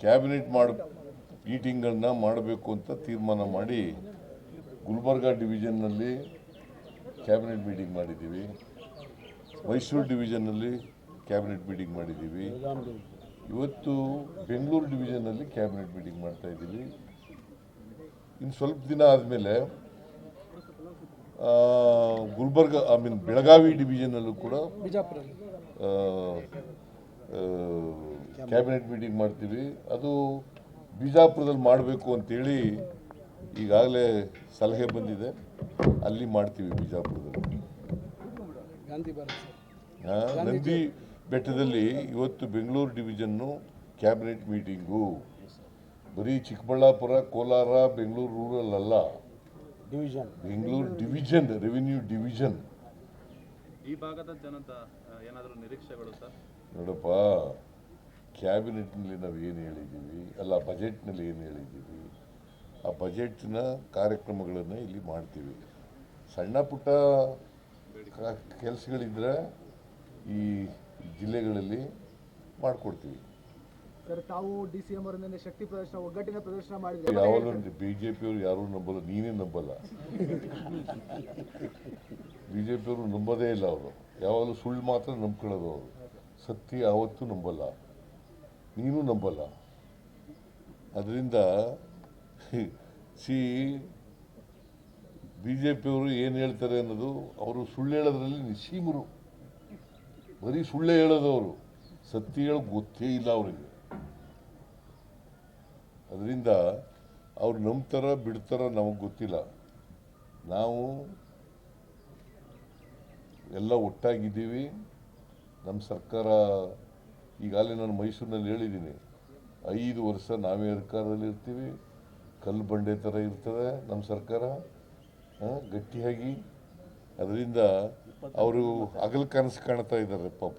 Cabinet ಮೀಟಿಂಗನ್ನು ಮಾಡಬೇಕು ಅಂತ ತೀರ್ಮಾನ ಮಾಡಿ ಗುಲ್ಬರ್ಗಾ ಡಿವಿಷನ್ನಲ್ಲಿ ಕ್ಯಾಬಿನೆಟ್ ಮೀಟಿಂಗ್ ಮಾಡಿದ್ದೀವಿ. ಮೈಸೂರು ಡಿವಿಷನ್ನಲ್ಲಿ ಕ್ಯಾಬಿನೆಟ್ ಮೀಟಿಂಗ್ ಮಾಡಿದ್ದೀವಿ. ಇವತ್ತು ಬೆಂಗಳೂರು ಡಿವಿಷನ್ನಲ್ಲಿ ಕ್ಯಾಬಿನೆಟ್ ಮೀಟಿಂಗ್ ಮಾಡ್ತಾ ಇದ್ದೀವಿ. ಇನ್ನು ಸ್ವಲ್ಪ ದಿನ ಆದಮೇಲೆ ಗುಲ್ಬರ್ಗ ಬೆಳಗಾವಿ ಡಿವಿಷನಲ್ಲೂ ಕೂಡ ಕ್ಯಾಬಿನೆಟ್ ಮೀಟಿಂಗ್ ಮಾಡ್ತೀವಿ. ಅದು ಬಿಜಾಪುರದಲ್ಲಿ ಮಾಡಬೇಕು ಅಂತೇಳಿ ಈಗಾಗಲೇ ಸಲಹೆ ಬಂದಿದೆ. ಅಲ್ಲಿ ಮಾಡ್ತೀವಿ ಬಿಜಾಪುರದಲ್ಲಿ. ನಂದಿ ಬೆಟ್ಟದಲ್ಲಿ ಇವತ್ತು ಬೆಂಗಳೂರು ಡಿವಿಷನ್ನು ಕ್ಯಾಬಿನೆಟ್ ಮೀಟಿಂಗು. ಬರೀ ಚಿಕ್ಕಬಳ್ಳಾಪುರ, ಕೋಲಾರ, ಬೆಂಗಳೂರು ರೂರಲ್ ಅಲ್ಲ, ಬೆಂಗಳೂರು ಡಿವಿಷನ್, ರೆವಿನ್ಯೂ ಡಿವಿಷನ್. ಈ ಭಾಗದ ಜನತ ಏನಾದರೂ ನಿರೀಕ್ಷೆಗಳು ಸರ್? ನೋಡಪ್ಪ, ಕ್ಯಾಬಿನೆಟ್ನಲ್ಲಿ ನಾವು ಏನು ಹೇಳಿದ್ದೀವಿ, ಅಲ್ಲ ಬಜೆಟ್ನಲ್ಲಿ ಏನು ಹೇಳಿದ್ದೀವಿ, ಆ ಬಜೆಟ್ನ ಕಾರ್ಯಕ್ರಮಗಳನ್ನು ಇಲ್ಲಿ ಮಾಡ್ತೀವಿ. ಸಣ್ಣ ಪುಟ್ಟ ಕೆಲಸಗಳಿದ್ದರೆ ಈ ಜಿಲ್ಲೆಗಳಲ್ಲಿ ಮಾಡಿಕೊಡ್ತೀವಿ. ಸರ್, ತಾವು ಡಿ.ಸಿ.ಎಂ ಅವರಿಂದ ಶಕ್ತಿ ಪ್ರದರ್ಶನ, ಒಗ್ಗಟ್ಟಿನ ಪ್ರದರ್ಶನ ಮಾಡಿದ್ರು. ಯಾವಾಗಲೂ ಬಿಜೆಪಿಯವರು ಯಾರೂ ನಂಬಲ್ಲ, ನೀನೇ ನಂಬಲ್ಲ. ಬಿಜೆಪಿಯವರು ನಂಬೋದೇ ಇಲ್ಲ. ಅವರು ಯಾವಾಗಲೂ ಸುಳ್ಳು ಮಾತ್ರ ನಂಬ್ಕೊಳ್ಳೋದು. ಅವರು ಸತ್ಯ ಯಾವತ್ತೂ ನಂಬಲ್ಲ, ನೀನು ನಂಬಲ್ಲ. ಅದರಿಂದ ಬಿಜೆಪಿಯವರು ಏನು ಹೇಳ್ತಾರೆ ಅನ್ನೋದು, ಅವರು ಸುಳ್ಳು ಹೇಳೋದ್ರಲ್ಲಿ ನಿಸ್ಸೀಮರು. ಬರೀ ಸುಳ್ಳೇ ಹೇಳೋದು. ಅವರು ಸತ್ಯ ಹೇಳೋದು ಗೊತ್ತೇ ಇಲ್ಲ ಅವರಿಗೆ. ಅದರಿಂದ ಅವ್ರು ನಂಬ್ತಾರ ಬಿಡ್ತಾರ ನಮಗೆ ಗೊತ್ತಿಲ್ಲ. ನಾವು ಎಲ್ಲ ಒಟ್ಟಾಗಿದ್ದೀವಿ. ನಮ್ಮ ಸರ್ಕಾರ ಈಗಾಗಲೇ ನಾನು ಮೈಸೂರಿನಲ್ಲಿ ಹೇಳಿದ್ದೀನಿ, 5 ವರ್ಷ ನಾವೇ ಅಧಿಕಾರದಲ್ಲಿ ಇರ್ತೀವಿ. ಕಲ್ಲು ಬಂಡೆ ಥರ ಇರ್ತದೆ ನಮ್ಮ ಸರ್ಕಾರ, ಗಟ್ಟಿಯಾಗಿ. ಅದರಿಂದ ಅವರು ಹಗಲು ಕನಸು ಕಾಣ್ತಾ ಇದ್ದಾರೆ. ಪಾಪ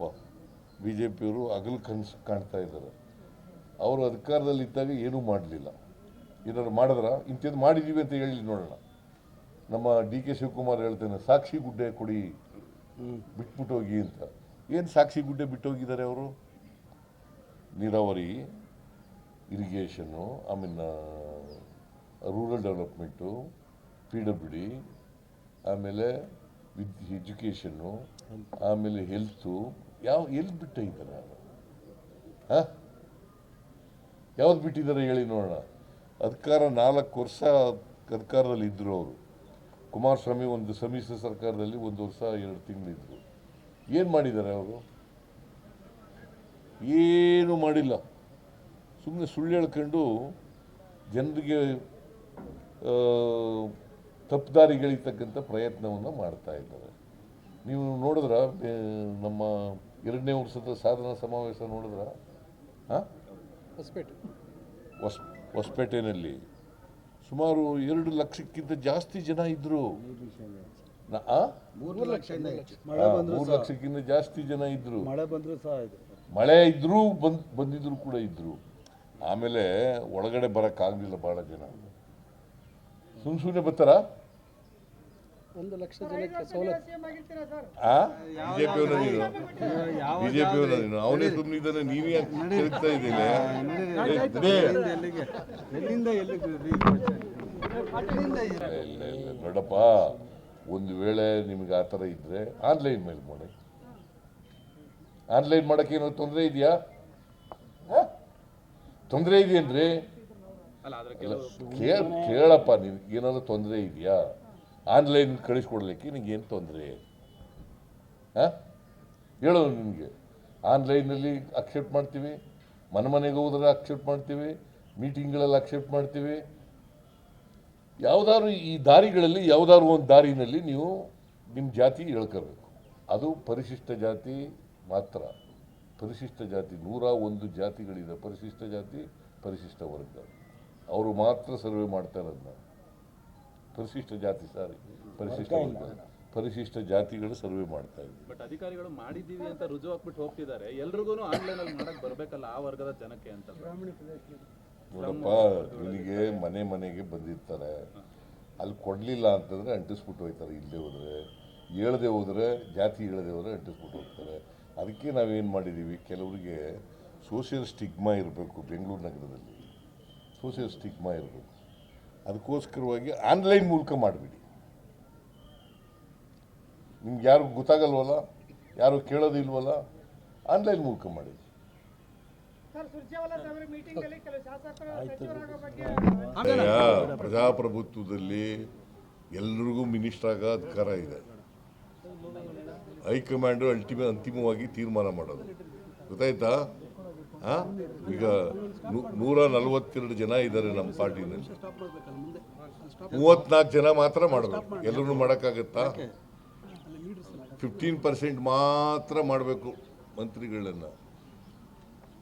ಬಿ ಜೆ ಪಿಯವರು ಹಗಲು ಕನಸು ಕಾಣ್ತಾ ಇದ್ದಾರೆ. ಅವರು ಅಧಿಕಾರದಲ್ಲಿದ್ದಾಗ ಏನೂ ಮಾಡಲಿಲ್ಲ. ಏನಾದ್ರು ಮಾಡಿದ್ರ? ಇಂಥದ್ದು ಮಾಡಿದ್ದೀವಿ ಅಂತ ಹೇಳಿ ನೋಡೋಣ. ನಮ್ಮ ಡಿ.ಕೆ. ಶಿವಕುಮಾರ್ ಹೇಳ್ತೇನೆ, ಸಾಕ್ಷಿ ಗುಡ್ಡೆ ಕೊಡಿ, ಬಿಟ್ಬಿಟ್ಟು ಹೋಗಿ ಅಂತ. ಏನು ಸಾಕ್ಷಿ ಗುಡ್ಡೆ ಬಿಟ್ಟು ಹೋಗಿದ್ದಾರೆ ಅವರು? ನೀರಾವರಿ, ಇರಿಗೇಷನ್ನು, ರೂರಲ್ ಡೆವಲಪ್ಮೆಂಟು, PWD, ಆಮೇಲೆ ಎಜುಕೇಷನ್ನು, ಆಮೇಲೆ ಹೆಲ್ತು, ಎಲ್ಲಿ ಬಿಟ್ಟಿದ್ದಾರೆ ಅವರು? ಯಾವ್ದು ಬಿಟ್ಟಿದ್ದಾರೆ ಹೇಳಿ ನೋಡೋಣ. ಅಧಿಕಾರ 4 ವರ್ಷ ಅಧಿಕಾರದಲ್ಲಿ ಇದ್ದರು ಅವರು. ಕುಮಾರಸ್ವಾಮಿ ಒಂದು ಸಮ್ಮಿಶ್ರ ಸರ್ಕಾರದಲ್ಲಿ 1 ವರ್ಷ 2 ತಿಂಗಳಿದ್ರು. ಏನು ಮಾಡಿದ್ದಾರೆ ಅವರು? ಏನೂ ಮಾಡಿಲ್ಲ. ಸುಮ್ಮನೆ ಸುಳ್ಳು ಹೇಳ್ಕೊಂಡು ಜನರಿಗೆ ತಪ್ಪುದಾರಿಗಳಿರ್ತಕ್ಕಂಥ ಪ್ರಯತ್ನವನ್ನು ಮಾಡ್ತಾ ಇದ್ದಾರೆ. ನೀವು ನೋಡಿದ್ರ ನಮ್ಮ 2ನೇ ವರ್ಷದ ಸಾಧನಾ ಸಮಾವೇಶ ನೋಡಿದ್ರ? ಹೊಸಪೇಟೆಯಲ್ಲಿ ಸುಮಾರು 2 ಲಕ್ಷಕ್ಕಿಂತ ಜಾಸ್ತಿ ಜನ ಇದ್ರು. 3 ಲಕ್ಷಕ್ಕಿಂತ ಜಾಸ್ತಿ ಜನ ಇದ್ರು. ಮಳೆ ಮಳೆ ಇದ್ರೂ ಬಂದಿದ್ರು ಕೂಡ ಇದ್ರು. ಆಮೇಲೆ ಒಳಗಡೆ ಬರೋಕ್ಕಾಗಲಿಲ್ಲ. ಭಾಳ ಜನ ಸುಮ್ಮನೆ ಬರ್ತಾರ. 1 ಲಕ್ಷ ಜನಕ್ಕೆ ಸವಲತ್ತು. ಬಿಜೆಪಿಯವರ ನೀನು ಅವನೇ ಸುಮ್ಮನಿದ್ದಾನೆ, ನೀವೇ ತಿರುಗ್ತಾ ಇದ್ದೀನಿ. ನೋಡಪ್ಪ, ಒಂದು ವೇಳೆ ನಿಮ್ಗೆ ಆ ಥರ ಇದ್ರೆ ಆನ್ಲೈನ್ ಮೇಲೆ ಮಾಡಿ. ಆನ್ಲೈನ್ ಮಾಡೋಕ್ಕೆ ಏನೋ ತೊಂದರೆ ಇದೆಯಾ? ತೊಂದರೆ ಇದೆಯೇನ್ರಿ? ಕೇಳಪ್ಪ, ನಿನ್ಗೆ ಏನಾದ್ರು ತೊಂದರೆ ಇದೆಯಾ? ಆನ್ಲೈನ್ ಕಳಿಸ್ಕೊಡ್ಲಿಕ್ಕೆ ನಿನಗೇನು ತೊಂದರೆ? ಹೇಳೋದು ನಿನಗೆ. ಆನ್ಲೈನಲ್ಲಿ ಅಕ್ಸೆಪ್ಟ್ ಮಾಡ್ತೀವಿ, ಮನೆಗೆ ಹೋದ್ರೆ ಅಕ್ಸೆಪ್ಟ್ ಮಾಡ್ತೀವಿ, ಮೀಟಿಂಗ್ಗಳಲ್ಲಿ ಅಕ್ಸೆಪ್ಟ್ ಮಾಡ್ತೀವಿ. ಯಾವುದಾದ್ರು ಈ ದಾರಿಗಳಲ್ಲಿ ಯಾವುದಾದ್ರು ಒಂದು ದಾರಿನಲ್ಲಿ ನೀವು ನಿಮ್ಮ ಜಾತಿ ಹೇಳ್ಕೋಬೇಕು. ಅದು ಪರಿಶಿಷ್ಟ ಜಾತಿ ಮಾತ್ರ. ಪರಿಶಿಷ್ಟ ಜಾತಿ 101 ಜಾತಿಗಳಿದೆ. ಪರಿಶಿಷ್ಟ ಜಾತಿ, ಪರಿಶಿಷ್ಟ ವರ್ಗ, ಅವರು ಮಾತ್ರ ಸರ್ವೆ ಮಾಡ್ತಾ ಇರೋದು. ಪರಿಶಿಷ್ಟ ಜಾತಿ ಪರಿಶಿಷ್ಟ ಜಾತಿಗಳು ಸರ್ವೆ ಮಾಡ್ತಾ ಇದ್ದಾರೆ. ಬಟ್ ಅಧಿಕಾರಿಗಳು ಮಾಡಿದ್ದೀವಿ ಅಂತ ರುಜು ಹಾಕ್ಬಿಟ್ಟು ಹೋಗ್ತಿದ್ದಾರೆ. ಎಲ್ರಿಗೂ ಆನ್ಲೈನ್ ಅಲ್ಲಿ ಮಾಡಕ್ ಬರ್ಬೇಕಲ್ಲ ಆ ವರ್ಗದ ಜನಕ್ಕೆ ಅಂತ. ನೋಡಪ್ಪ, ನಿನಗೆ ಮನೆಗೆ ಬಂದಿರ್ತಾರೆ, ಅಲ್ಲಿ ಕೊಡಲಿಲ್ಲ ಅಂತಂದರೆ ಅಂಟಿಸ್ಬಿಟ್ಟು ಹೋಗ್ತಾರೆ. ಇಲ್ಲದೆ ಹೋದರೆ, ಜಾತಿ ಹೇಳದೆ ಹೋದರೆ ಅಂಟಿಸ್ಬಿಟ್ಟು ಹೋಗ್ತಾರೆ. ಅದಕ್ಕೆ ನಾವೇನು ಮಾಡಿದ್ದೀವಿ, ಕೆಲವರಿಗೆ ಸೋಷಿಯಲ್ ಸ್ಟಿಗ್ಮಾ ಇರಬೇಕು ಬೆಂಗಳೂರು ನಗರದಲ್ಲಿ, ಸೋಷಿಯಲ್ ಸ್ಟಿಗ್ಮಾ ಇರಬೇಕು. ಅದಕ್ಕೋಸ್ಕರವಾಗಿ ಆನ್ಲೈನ್ ಮೂಲಕ ಮಾಡಿಬಿಡಿ. ನಿಮ್ಗೆ ಯಾರು ಗೊತ್ತಾಗಲ್ವಲ್ಲ, ಯಾರು ಕೇಳೋದಿಲ್ವಲ್ಲ, ಆನ್ಲೈನ್ ಮೂಲಕ ಮಾಡಿ. ಪ್ರಜಾಪ್ರಭುತ್ವದಲ್ಲಿ ಎಲ್ರಿಗೂ ಮಿನಿಸ್ಟರ್ ಆಗೋ ಅಧಿಕಾರ ಇದೆ. ಹೈಕಮಾಂಡು ಅಂತಿಮವಾಗಿ ತೀರ್ಮಾನ ಮಾಡೋದು, ಗೊತ್ತಾಯ್ತಾ? ಈಗ 142 ಜನ ಇದ್ದಾರೆ ನಮ್ಮ ಪಾರ್ಟಿನಲ್ಲಿ, 34 ಜನ ಮಾತ್ರ ಮಾಡಬೇಕು. ಎಲ್ಲರೂ ಮಾಡೋಕ್ಕಾಗತ್ತಾ? 15% ಮಾತ್ರ ಮಾಡಬೇಕು ಮಂತ್ರಿಗಳನ್ನ.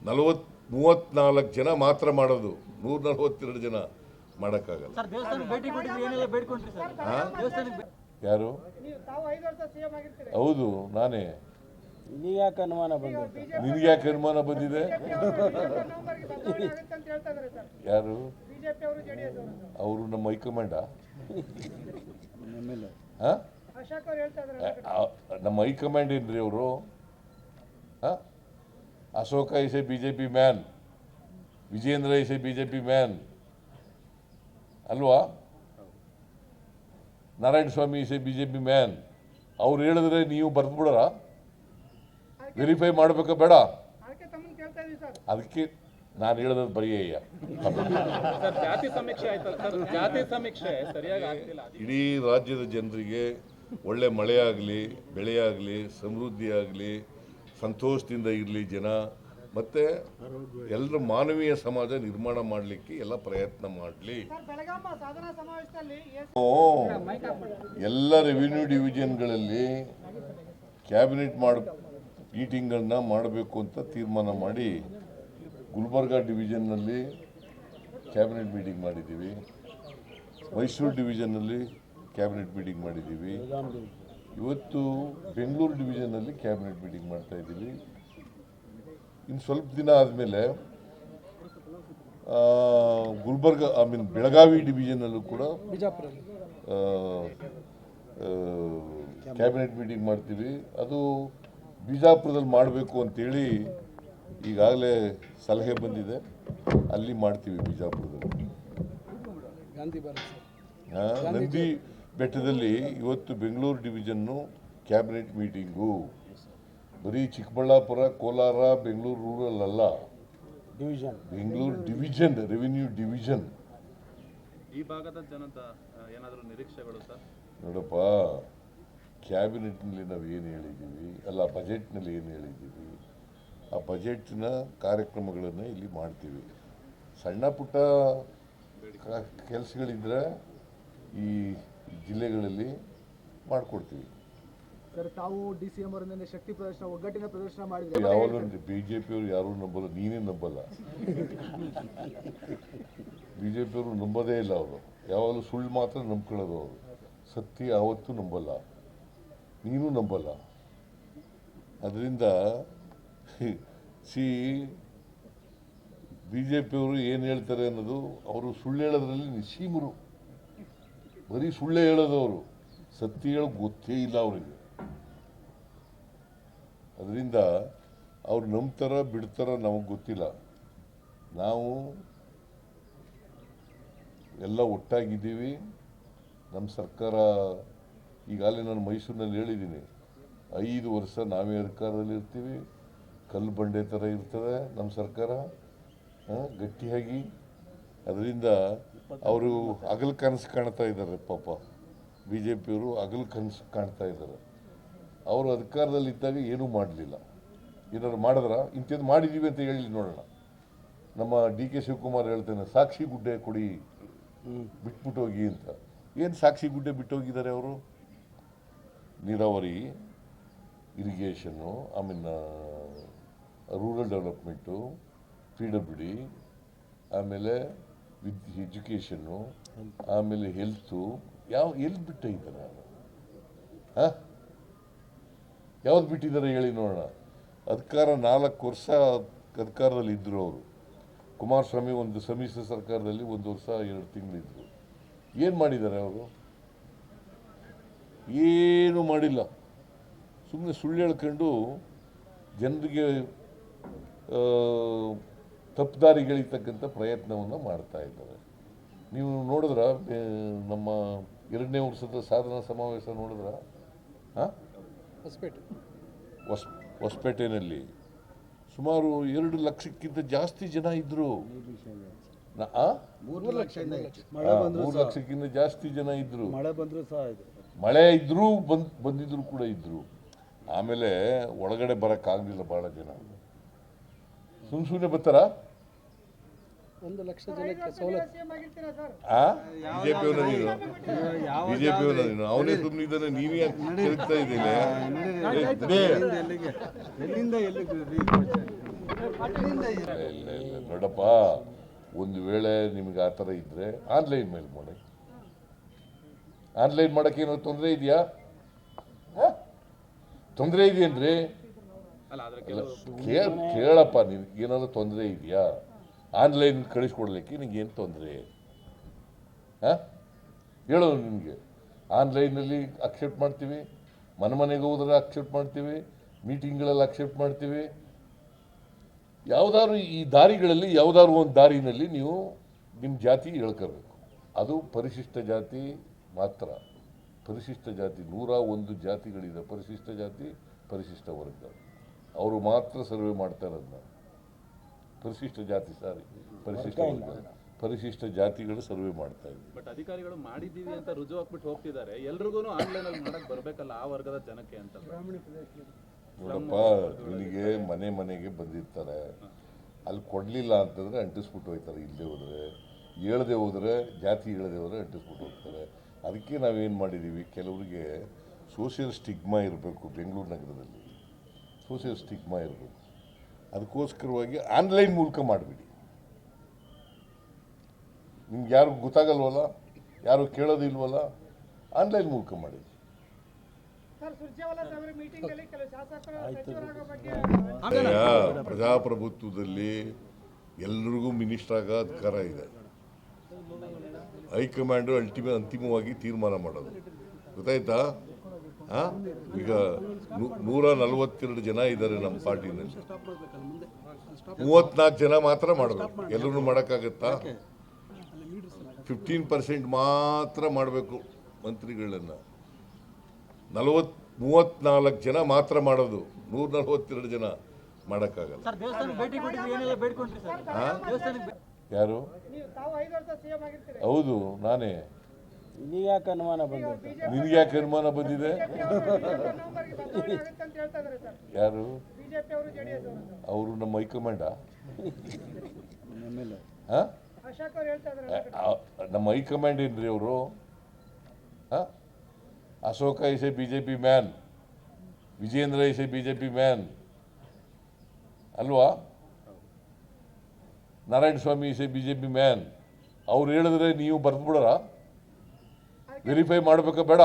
34 ಜನ ಮಾತ್ರ ಮಾಡೋದು, 142 ಜನ ಮಾಡೋಕ್ಕಾಗಲ್ಲ. ಯಾರು? ಹೌದು, ನಾನೇ. ನಿನಗೆ ಯಾಕೆ ಅನುಮಾನ ಬಂದಿದೆ? ಯಾರು? ಅವರು ನಮ್ಮ ಹೈಕಮಾಂಡ? ನಮ್ಮ ಹೈಕಮಾಂಡ್ ಏನ್ರಿ ಅವರು? Ashoka is a BJP man, Vijayendra is a BJP man ಅಲ್ವಾ? Narayana Swamy is a BJP man. ಅವ್ರು ಹೇಳಿದ್ರೆ ನೀವು ಬರ್ದ್ಬಿಡೋರ? ವೆರಿಫೈ ಮಾಡಬೇಕಾ ಬೇಡ? ಅದಕ್ಕೆ ನಾನು ಹೇಳೋದು ಬರೆಯ. ಇಡೀ ರಾಜ್ಯದ ಜನರಿಗೆ ಒಳ್ಳೆ ಮಳೆ ಆಗಲಿ, ಬೆಳೆ ಆಗಲಿ, ಸಮೃದ್ಧಿ ಆಗಲಿ, ಸಂತೋಷದಿಂದ ಇರಲಿ ಜನ, ಮತ್ತು ಎಲ್ಲರ ಮಾನವೀಯ ಸಮಾಜ ನಿರ್ಮಾಣ ಮಾಡಲಿಕ್ಕೆ ಎಲ್ಲ ಪ್ರಯತ್ನ ಮಾಡಲಿ. ಎಲ್ಲ ರೆವಿನ್ಯೂ ಡಿವಿಷನ್ಗಳಲ್ಲಿ ಕ್ಯಾಬಿನೆಟ್ ಮೀಟಿಂಗ್ಗಳನ್ನ ಮಾಡಬೇಕು ಅಂತ ತೀರ್ಮಾನ ಮಾಡಿ ಗುಲ್ಬರ್ಗಾ ಡಿವಿಷನ್ನಲ್ಲಿ ಕ್ಯಾಬಿನೆಟ್ ಮೀಟಿಂಗ್ ಮಾಡಿದ್ದೀವಿ, ಮೈಸೂರು ಡಿವಿಷನ್ನಲ್ಲಿ ಕ್ಯಾಬಿನೆಟ್ ಮೀಟಿಂಗ್ ಮಾಡಿದ್ದೀವಿ, ಇವತ್ತು ಬೆಂಗಳೂರು ಡಿವಿಷನ್ನಲ್ಲಿ ಕ್ಯಾಬಿನೆಟ್ ಮೀಟಿಂಗ್ ಮಾಡ್ತಾ ಇದ್ದೀವಿ. ಇನ್ನು ಸ್ವಲ್ಪ ದಿನ ಆದಮೇಲೆ ಗುಲ್ಬರ್ಗಾ ಬೆಳಗಾವಿ ಡಿವಿಷನಲ್ಲೂ ಕೂಡ ಕ್ಯಾಬಿನೆಟ್ ಮೀಟಿಂಗ್ ಮಾಡ್ತೀವಿ. ಅದು ಬಿಜಾಪುರದಲ್ಲಿ ಮಾಡಬೇಕು ಅಂತೇಳಿ ಈಗಾಗಲೇ ಸಲಹೆ ಬಂದಿದೆ, ಅಲ್ಲಿ ಮಾಡ್ತೀವಿ ಬಿಜಾಪುರದಲ್ಲಿ. ನಂದಿ ಬೆಟ್ಟದಲ್ಲಿ ಇವತ್ತು ಬೆಂಗಳೂರು ಡಿವಿಷನ್ನು ಕ್ಯಾಬಿನೆಟ್ ಮೀಟಿಂಗು. ಬರೀ ಚಿಕ್ಕಬಳ್ಳಾಪುರ, ಕೋಲಾರ, ಬೆಂಗಳೂರು ರೂರಲ್ ಅಲ್ಲ, ಬೆಂಗಳೂರು ಡಿವಿಷನ್, ರೆವಿನ್ಯೂ ಡಿವಿಷನ್. ಈ ಭಾಗದ ಜನದ ಏನಾದರೂ ನಿರೀಕ್ಷೆಗಳು ಸರ್? ನೋಡಪ್ಪ, ಕ್ಯಾಬಿನೆಟ್ನಲ್ಲಿ ನಾವು ಏನು ಹೇಳಿದ್ದೀವಿ, ಅಲ್ಲ ಬಜೆಟ್ನಲ್ಲಿ ಏನು ಹೇಳಿದ್ದೀವಿ, ಆ ಬಜೆಟ್ನ ಕಾರ್ಯಕ್ರಮಗಳನ್ನು ಇಲ್ಲಿ ಮಾಡ್ತೀವಿ. ಸಣ್ಣ ಪುಟ್ಟ ಕೆಲಸಗಳಿದ್ರೆ ಈ ಜಿಲ್ಲೆಗಳಲ್ಲಿ ಮಾಡಿಕೊಡ್ತೀವಿ. ಸರ್, ತಾವು DCM ಅವರಿಂದ ಶಕ್ತಿ ಪ್ರದರ್ಶನ, ಒಗ್ಗಟ್ಟಿನ ಪ್ರದರ್ಶನ ಮಾಡಿದ್ರೆ ಯಾವಾಗಲೂ ಬಿಜೆಪಿಯವರು ಯಾರೂ ನಂಬಲ್ಲ, ನೀನೇ ನಂಬಲ್ಲ. ಬಿಜೆಪಿಯವರು ನಂಬೋದೇ ಇಲ್ಲ. ಅವರು ಯಾವಾಗಲೂ ಸುಳ್ಳು ಮಾತ್ರ ನಂಬ್ಕೊಳ್ಳೋದು. ಅವರು ಸತ್ಯ ಯಾವತ್ತೂ ನಂಬಲ್ಲ, ನೀನು ನಂಬಲ್ಲ. ಅದರಿಂದ ಬಿಜೆಪಿಯವರು ಏನು ಹೇಳ್ತಾರೆ ಅನ್ನೋದು, ಅವರು ಸುಳ್ಳು ಹೇಳೋದ್ರಲ್ಲಿ ನಿಸ್ಸೀಮರು, ಬರೀ ಸುಳ್ಳೇ ಹೇಳೋದು. ಅವರು ಸತ್ಯ ಹೇಳೋದು ಗೊತ್ತೇ ಇಲ್ಲ ಅವರಿಗೆ. ಅದರಿಂದ ಅವ್ರು ನಂಬ್ತಾರ ಬಿಡ್ತಾರ ನಮಗೆ ಗೊತ್ತಿಲ್ಲ. ನಾವು ಎಲ್ಲ ಒಟ್ಟಾಗಿದ್ದೀವಿ. ನಮ್ಮ ಸರ್ಕಾರ ಈಗಾಗಲೇ ನಾನು ಮೈಸೂರಿನಲ್ಲಿ ಹೇಳಿದ್ದೀನಿ, 5 ವರ್ಷ ನಾವೇ ಅಧಿಕಾರದಲ್ಲಿ ಇರ್ತೀವಿ. ಕಲ್ಲು ಬಂಡೆ ಥರ ಇರ್ತದೆ ನಮ್ಮ ಸರ್ಕಾರ, ಗಟ್ಟಿಯಾಗಿ. ಅದರಿಂದ ಅವರು ಹಗಲು ಕನಸು ಕಾಣ್ತಾ ಇದ್ದಾರೆ. ಪಾಪ BJPಯವರು ಹಗಲು ಕನಸು ಕಾಣ್ತಾ ಇದ್ದಾರೆ. ಅವರು ಅಧಿಕಾರದಲ್ಲಿದ್ದಾಗ ಏನೂ ಮಾಡಲಿಲ್ಲ. ಏನಾದ್ರು ಮಾಡಿದ್ರ? ಇಂಥದ್ದು ಮಾಡಿದ್ದೀವಿ ಅಂತ ಹೇಳಿ ನೋಡೋಣ. ನಮ್ಮ DK ಶಿವಕುಮಾರ್ ಹೇಳ್ತೇನೆ, ಸಾಕ್ಷಿ ಗುಡ್ಡೆ ಕೊಡಿ, ಬಿಟ್ಬಿಟ್ಟು ಹೋಗಿ ಅಂತ. ಏನು ಸಾಕ್ಷಿ ಗುಡ್ಡೆ ಬಿಟ್ಟು ಹೋಗಿದ್ದಾರೆ ಅವರು? ನೀರಾವರಿ, ಇರಿಗೇಷನ್ನು, ರೂರಲ್ ಡೆವಲಪ್ಮೆಂಟು, PWD, ಆಮೇಲೆ ಎಜುಕೇಷನ್ನು, ಆಮೇಲೆ ಹೆಲ್ತು, ಎಲ್ಲಿ ಬಿಟ್ಟಿದ್ದಾರೆ? ಯಾವ್ದು ಬಿಟ್ಟಿದ್ದಾರೆ ಹೇಳಿ ನೋಡೋಣ. ಅಧಿಕಾರ 4 ವರ್ಷ ಅಧಿಕಾರದಲ್ಲಿ ಇದ್ದರು ಅವರು. ಕುಮಾರಸ್ವಾಮಿ ಒಂದು ಸಮ್ಮಿಶ್ರ ಸರ್ಕಾರದಲ್ಲಿ 1 ವರ್ಷ 2 ತಿಂಗಳಿದ್ರು. ಏನು ಮಾಡಿದ್ದಾರೆ ಅವರು? ಏನೂ ಮಾಡಿಲ್ಲ. ಸುಮ್ಮನೆ ಸುಳ್ಳು ಹೇಳ್ಕೊಂಡು ಜನರಿಗೆ ತಪ್ಪುದಾರಿಗಳಿರ್ತಕ್ಕಂಥ ಪ್ರಯತ್ನವನ್ನು ಮಾಡ್ತಾ ಇದ್ದಾರೆ. ನೀವು ನೋಡಿದ್ರ ನಮ್ಮ 2ನೇ ವರ್ಷದ ಸಾಧನಾ ಸಮಾವೇಶ ನೋಡಿದ್ರ ಹೊಸಪೇಟೆನಲ್ಲಿ ಸುಮಾರು 2 ಲಕ್ಷಕ್ಕಿಂತ ಜಾಸ್ತಿ ಜನ ಇದ್ರು. 3 ಲಕ್ಷದಿಂದ 3 ಲಕ್ಷಕ್ಕಿಂತ ಜಾಸ್ತಿ ಜನ ಇದ್ರು. ಮಳೆ ಬಂದರೂ ಸಹ ಇದೆ. ಮಳೆ ಇದ್ರೂ ಬಂದಿದ್ರು ಕೂಡ ಇದ್ರು. ಆಮೇಲೆ ಒಳಗಡೆ ಬರೋಕ್ಕಾಗಲಿಲ್ಲ. ಭಾಳ ಜನ ಸುಮ್ಮನೆ ಬರ್ತಾರ. 1 ಲಕ್ಷ ಜನಕ್ಕೆ ಸವಲತ್ತು. ಬಿಜೆಪಿಯವನ ನೀನು ಅವನೇ ಸುಮ್ಮನೆ ಇದ್ದಾನೆ. ನೀನು ಯಾಕೆ ತಿರುಗ್ತಾ ಇದ್ದೀನಿ? ಇಲ್ಲ ನೋಡಪ್ಪ, ಒಂದು ವೇಳೆ ನಿಮ್ಗೆ ಆ ಥರ ಇದ್ರೆ ಆನ್ಲೈನ್ ಮೇಲೆ ಮಾಡಿ. ಆನ್ಲೈನ್ ಮಾಡೋಕ್ಕೆ ಏನೋ ತೊಂದರೆ ಇದೆಯಾ? ತೊಂದರೆ ಇದೆಯೇನ್ರಿ? ಅಲ್ಲ ಆದ್ರೆ ಕೆಲವು ಕೇಳಪ್ಪ, ನಿನ್ಗೆ ಏನಾದ್ರು ತೊಂದರೆ ಇದೆಯಾ? ಆನ್ಲೈನ್ ಕಳಿಸ್ಕೊಡ್ಲಿಕ್ಕೆ ನಿನಗೇನು ತೊಂದರೆ? ಹೇಳೋದು ನಿಮಗೆ. ಆನ್ಲೈನಲ್ಲಿ ಅಕ್ಸೆಪ್ಟ್ ಮಾಡ್ತೀವಿ, ಮನೆಗೆ ಹೋದ್ರೆ ಅಕ್ಸೆಪ್ಟ್ ಮಾಡ್ತೀವಿ, ಮೀಟಿಂಗ್ಗಳಲ್ಲಿ ಅಕ್ಸೆಪ್ಟ್ ಮಾಡ್ತೀವಿ. ಯಾವುದಾದ್ರು ಈ ದಾರಿಗಳಲ್ಲಿ ಯಾವುದಾದ್ರು ಒಂದು ದಾರಿನಲ್ಲಿ ನೀವು ನಿಮ್ಮ ಜಾತಿ ಹೇಳ್ಕೋಬೇಕು. ಅದು ಪರಿಶಿಷ್ಟ ಜಾತಿ ಮಾತ್ರ. ಪರಿಶಿಷ್ಟ ಜಾತಿ 101 ಜಾತಿಗಳಿದೆ. ಪರಿಶಿಷ್ಟ ಜಾತಿ, ಪರಿಶಿಷ್ಟ ವರ್ಗ, ಅವರು ಮಾತ್ರ ಸರ್ವೆ ಮಾಡ್ತಾ ಇರೋದನ್ನ. ಪರಿಶಿಷ್ಟ ಜಾತಿ ಪರಿಶಿಷ್ಟ ವರ್ಗ, ಪರಿಶಿಷ್ಟ ಜಾತಿಗಳು ಸರ್ವೆ ಮಾಡ್ತಾ ಇದ್ದಾರೆ. ಬಟ್ ಅಧಿಕಾರಿಗಳು ಮಾಡಿದ್ದೀವಿ ಅಂತ ರುಜು ಹಾಕ್ಬಿಟ್ಟು ಹೋಗ್ತಿದ್ದಾರೆ. ಎಲ್ರಿಗೂ ಆನ್ಲೈನ್ ಅಲ್ಲಿ ಮಾಡಕ್ ಬರ್ಬೇಕಲ್ಲ ಆ ವರ್ಗದ ಜನಕ್ಕೆ ಅಂತ. ನೋಡಪ್ಪ, ನಿನಗೆ ಮನೆಗೆ ಬಂದಿರ್ತಾರೆ, ಅಲ್ಲಿ ಕೊಡಲಿಲ್ಲ ಅಂತಂದರೆ ಅಂಟಿಸ್ಬಿಟ್ಟು ಹೋಗ್ತಾರೆ. ಇಲ್ಲದೆ ಹೋದರೆ, ಹೇಳದೆ ಹೋದರೆ, ಜಾತಿ ಹೇಳದೆ ಹೋದರೆ ಅಂಟಿಸ್ಬಿಟ್ಟು ಹೋಗ್ತಾರೆ. ಅದಕ್ಕೆ ನಾವೇನು ಮಾಡಿದ್ದೀವಿ, ಕೆಲವರಿಗೆ ಸೋಷಿಯಲ್ ಸ್ಟಿಗ್ಮಾ ಇರಬೇಕು. ಬೆಂಗಳೂರು ನಗರದಲ್ಲಿ ಸೋಷಿಯಲ್ ಸ್ಟಿಗ್ಮಾ ಇರಬೇಕು. ಅದಕ್ಕೋಸ್ಕರವಾಗಿ ಆನ್ಲೈನ್ ಮೂಲಕ ಮಾಡಿಬಿಡಿ. ನಿಮ್ಗೆ ಯಾರು ಗೊತ್ತಾಗಲ್ವಲ್ಲ, ಯಾರು ಕೇಳೋದಿಲ್ವಲ್ಲ, ಆನ್ಲೈನ್ ಮೂಲಕ ಮಾಡಿ. ಪ್ರಜಾಪ್ರಭುತ್ವದಲ್ಲಿ ಎಲ್ರಿಗೂ ಮಿನಿಸ್ಟರ್ ಆಗೋ ಅಧಿಕಾರ ಇದೆ. ಹೈಕಮಾಂಡು ಅಂತಿಮವಾಗಿ ತೀರ್ಮಾನ ಮಾಡೋದು. ಗೊತ್ತಾಯ್ತಾ? ಈಗ 142 ಜನ ಇದ್ದಾರೆ ನಮ್ಮ ಪಾರ್ಟಿನಲ್ಲಿ. 34 ಜನ ಮಾತ್ರ ಮಾಡಬೇಕು. ಎಲ್ಲರೂ ಮಾಡೋಕ್ಕಾಗತ್ತಾ? 15% ಮಾತ್ರ ಮಾಡಬೇಕು ಮಂತ್ರಿಗಳನ್ನು. 34 ಜನ ಮಾತ್ರ ಮಾಡೋದು. 142 ಜನ ಮಾಡೋಕ್ಕಾಗಲ್ಲ. ಯಾರು? ಹೌದು, ನಾನೇ. ನಿನಗೆ ಯಾಕೆ ಅನುಮಾನ ಬಂದಿದೆ? ಯಾರು? ಅವರು ನಮ್ಮ ಹೈಕಮಾಂಡ. ನಮ್ಮ ಹೈಕಮಾಂಡ್ ಏನ್ರಿ ಅವರು? Ashoka is a BJP man, Vijayendra is a BJP man ಅಲ್ವಾ? Narayana Swamy is a BJP man. ಅವ್ರು ಹೇಳಿದ್ರೆ ನೀವು ಬರ್ದ್ಬಿಡೋರ? ವೆರಿಫೈ ಮಾಡಬೇಕಾ ಬೇಡ?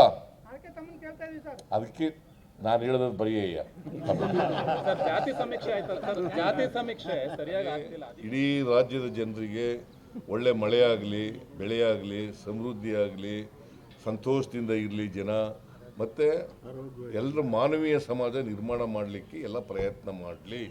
ಅದಕ್ಕೆ ನಾನು ಹೇಳೋದು ಬರೆಯಯ್ಯ. ಜಾತಿ ಸಮೀಕ್ಷೆ ಆಯ್ತಲ್ಲ ಸರ್, ಜಾತಿ ಸಮೀಕ್ಷೆ ಸರಿಯಾಗಿ ಆಗ್ತಿಲ್ಲ. ಇಡೀ ರಾಜ್ಯದ ಜನರಿಗೆ ಒಳ್ಳೆ ಮಳೆ ಆಗಲಿ, ಬೆಳೆ ಆಗಲಿ, ಸಮೃದ್ಧಿ ಆಗಲಿ, ಸಂತೋಷದಿಂದ ಇರಲಿ ಜನ, ಮತ್ತು ಎಲ್ಲರ ಮಾನವೀಯ ಸಮಾಜ ನಿರ್ಮಾಣ ಮಾಡಲಿಕ್ಕೆ ಎಲ್ಲ ಪ್ರಯತ್ನ ಮಾಡಲಿ.